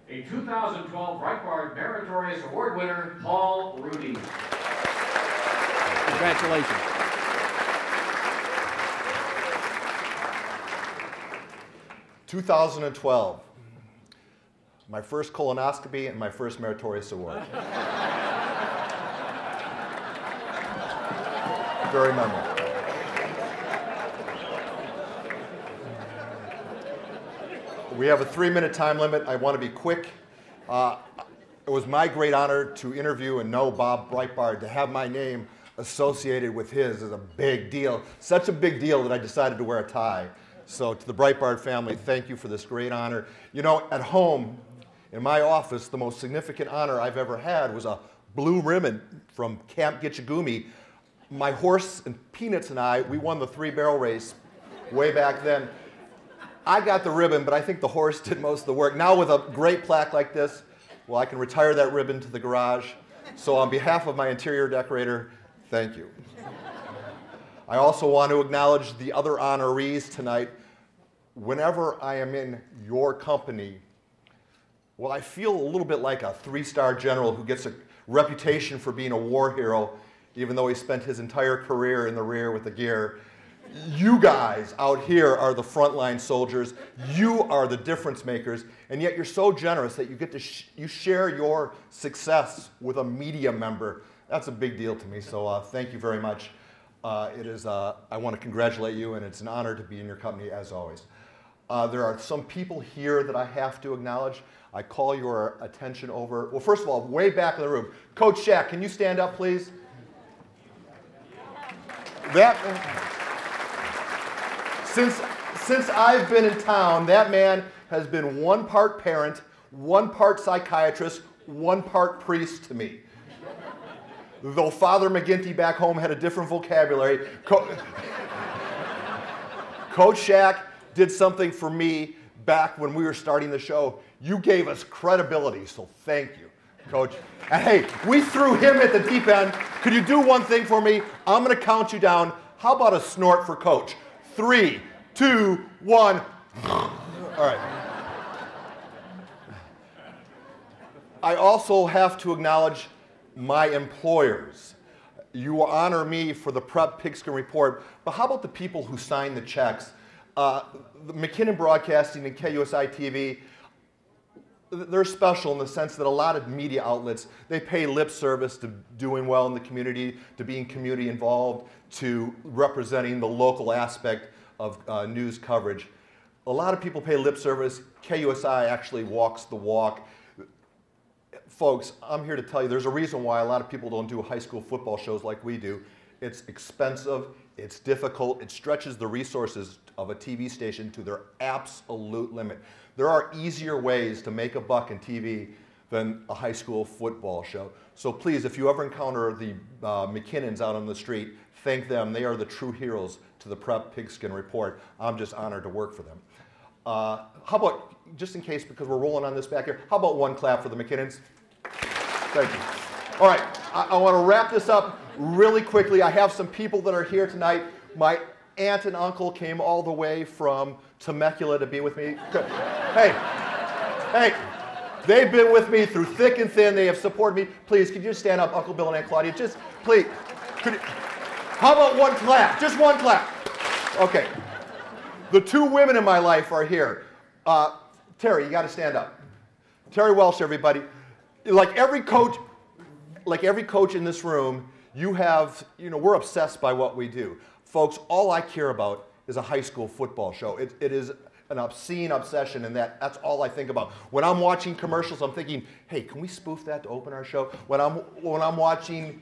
a 2012 Brietbard Meritorious Award winner, Paul Rudy. Congratulations. "2012, my first colonoscopy and my first Meritorious Award." Very memorable. We have a 3-minute time limit. I want to be quick. It was my great honor to interview and know Bob Brietbard. To have my name associated with his is a big deal. Such a big deal that I decided to wear a tie. So to the Brietbard family, thank you for this great honor. You know, at home, in my office, the most significant honor I've ever had was a blue ribbon from Camp Gitchagumi. My horse and Peanuts and I, we won the 3-barrel race way back then. I got the ribbon, but I think the horse did most of the work. Now with a great plaque like this, well, I can retire that ribbon to the garage. So on behalf of my interior decorator, thank you. I also want to acknowledge the other honorees tonight. Whenever I am in your company, well, I feel a little bit like a 3-star general who gets a reputation for being a war hero, even though he spent his entire career in the rear with the gear. You guys out here are the frontline soldiers. You are the difference makers, and yet you're so generous that you get to you share your success with a media member. That's a big deal to me, so thank you very much. I want to congratulate you, and it's an honor to be in your company as always. There are some people here that I have to acknowledge. I call your attention over. Well, first of all, way back in the room, Coach Shaq, can you stand up, please? Since I've been in town, that man has been 1 part parent, 1 part psychiatrist, 1 part priest to me. Though Father McGinty back home had a different vocabulary, Coach Shaq did something for me back when we were starting the show. You gave us credibility, so thank you, Coach. And hey, we threw him at the deep end. Could you do one thing for me? I'm going to count you down. How about a snort for Coach? 3, 2, 1. All right. I also have to acknowledge my employers. You honor me for the Prep Pigskin Report, but how about the people who sign the checks? McKinnon Broadcasting and KUSI TV, they're special in the sense that a lot of media outlets, they pay lip service to doing well in the community, to being community involved, to representing the local aspect of news coverage. A lot of people pay lip service. KUSI actually walks the walk. Folks, I'm here to tell you there's a reason why a lot of people don't do high school football shows like we do. It's expensive, it's difficult, it stretches the resources of a TV station to their absolute limit. There are easier ways to make a buck in TV than a high school football show. So please, if you ever encounter the McKinnons out on the street, thank them. They are the true heroes to the Prep Pigskin Report. I'm just honored to work for them. How about, just in case, because we're rolling on this back here, how about 1 clap for the McKinnons? Thank you. All right, I want to wrap this up really quickly. I have some people that are here tonight. My aunt and uncle came all the way from Temecula to be with me. Hey, they've been with me through thick and thin. They have supported me. Please, could you just stand up, Uncle Bill and Aunt Claudia? Just, please. How about 1 clap? Just 1 clap. Okay. The 2 women in my life are here. Terry, you got to stand up. Terry Welsh, everybody. Like every coach in this room, we're obsessed by what we do. Folks, all I care about is a high school football show. It is an obscene obsession, and that's all I think about. When I'm watching commercials, I'm thinking, hey, can we spoof that to open our show? When I'm watching,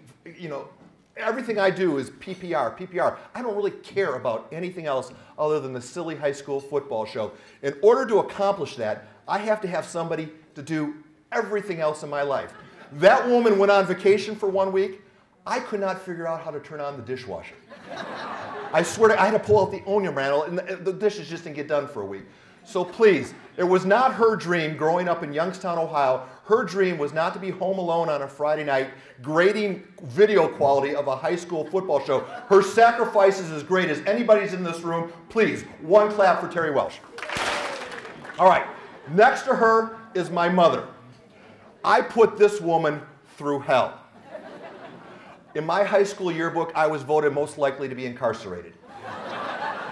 everything I do is PPR. I don't really care about anything else other than the silly high school football show. In order to accomplish that, I have to have somebody to do everything else in my life. That woman went on vacation for 1 week. I could not figure out how to turn on the dishwasher. I swear to, I had to pull out the onion mantle, and the dishes just didn't get done for a week. So please, it was not her dream growing up in Youngstown, Ohio. Her dream was not to be home alone on a Friday night grading video quality of a high school football show. Her sacrifice is as great as anybody's in this room. Please, 1 clap for Terry Welsh. All right, next to her, is my mother. I put this woman through hell. In my high school yearbook, I was voted most likely to be incarcerated.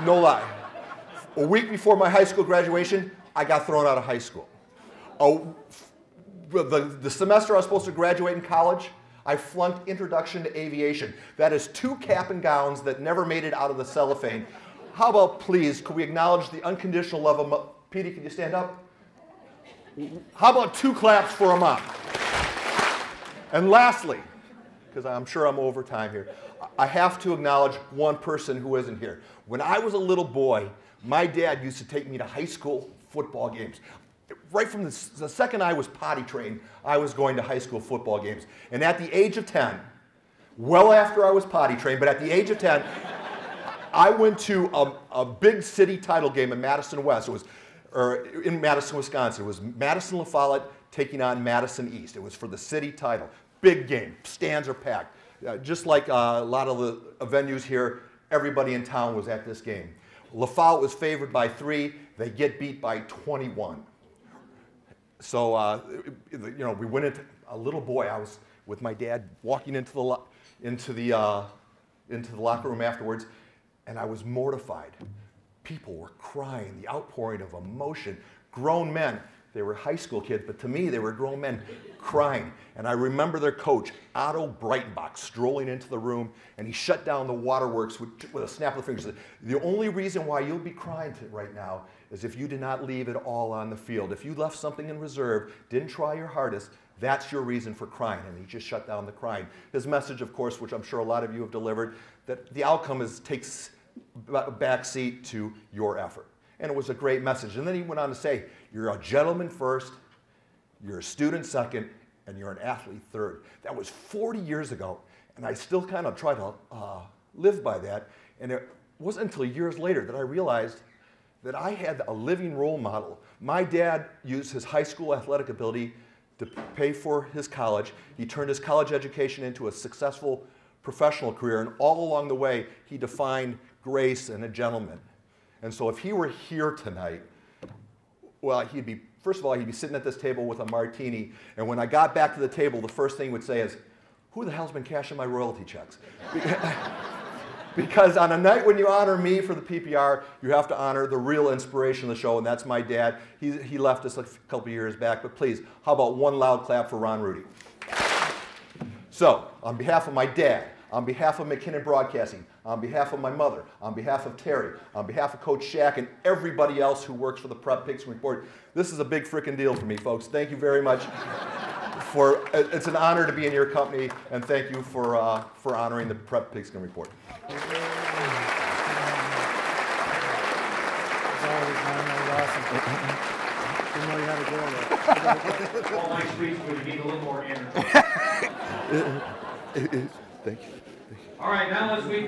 No lie. A week before my high school graduation, I got thrown out of high school. The semester I was supposed to graduate in college, I flunked Introduction to Aviation. That is 2 cap and gowns that never made it out of the cellophane. How about, please, could we acknowledge the unconditional love of Petey, can you stand up? How about 2 claps for a mom? And lastly, because I'm sure I'm over time here, I have to acknowledge one person who isn't here. When I was a little boy, my dad used to take me to high school football games. Right from the second I was potty trained, I was going to high school football games. And at the age of 10, well after I was potty trained, but at the age of 10, I went to a big city title game in Madison West. It was, or in Madison, Wisconsin. It was Madison La Follette taking on Madison East. It was for the city title. Big game. Stands are packed. Just like a lot of the venues here, everybody in town was at this game. La Follette was favored by 3. They get beat by 21. So, you know, we went into, a little boy, I was with my dad walking into the locker room afterwards, and I was mortified. People were crying, the outpouring of emotion. Grown men, they were high school kids, but to me, they were grown men crying. And I remember their coach, Bob Brietbard, strolling into the room, and he shut down the waterworks with a snap of the fingers. The only reason why you'll be crying right now is if you did not leave it all on the field. If you left something in reserve, didn't try your hardest, that's your reason for crying. And he just shut down the crying. His message, of course, which I'm sure a lot of you have delivered, that the outcome takes a backseat to your effort. And it was a great message. And then he went on to say, you're a gentleman first, you're a student second, and you're an athlete third. That was 40 years ago, and I still kind of try to live by that. And it wasn't until years later that I realized that I had a living role model. My dad used his high school athletic ability to pay for his college. He turned his college education into a successful professional career, and all along the way, he defined grace and a gentleman. And so if he were here tonight, well, first of all, he'd be sitting at this table with a martini, and when I got back to the table, the first thing he would say is, who the hell's been cashing my royalty checks? Because on a night when you honor me for the PPR, you have to honor the real inspiration of the show, and that's my dad. He left us a couple years back, but please, how about one loud clap for Ron Rudy? So, on behalf of my dad, on behalf of McKinnon Broadcasting, on behalf of my mother, on behalf of Terry, on behalf of Coach Shack, and everybody else who works for the Prep Pigskin Report, this is a big frickin' deal for me, folks. Thank you very much. It's an honor to be in your company, and thank you for honoring the Prep Pigskin Report. All my speech would need a little more energy. Thank you. All right, now let's meet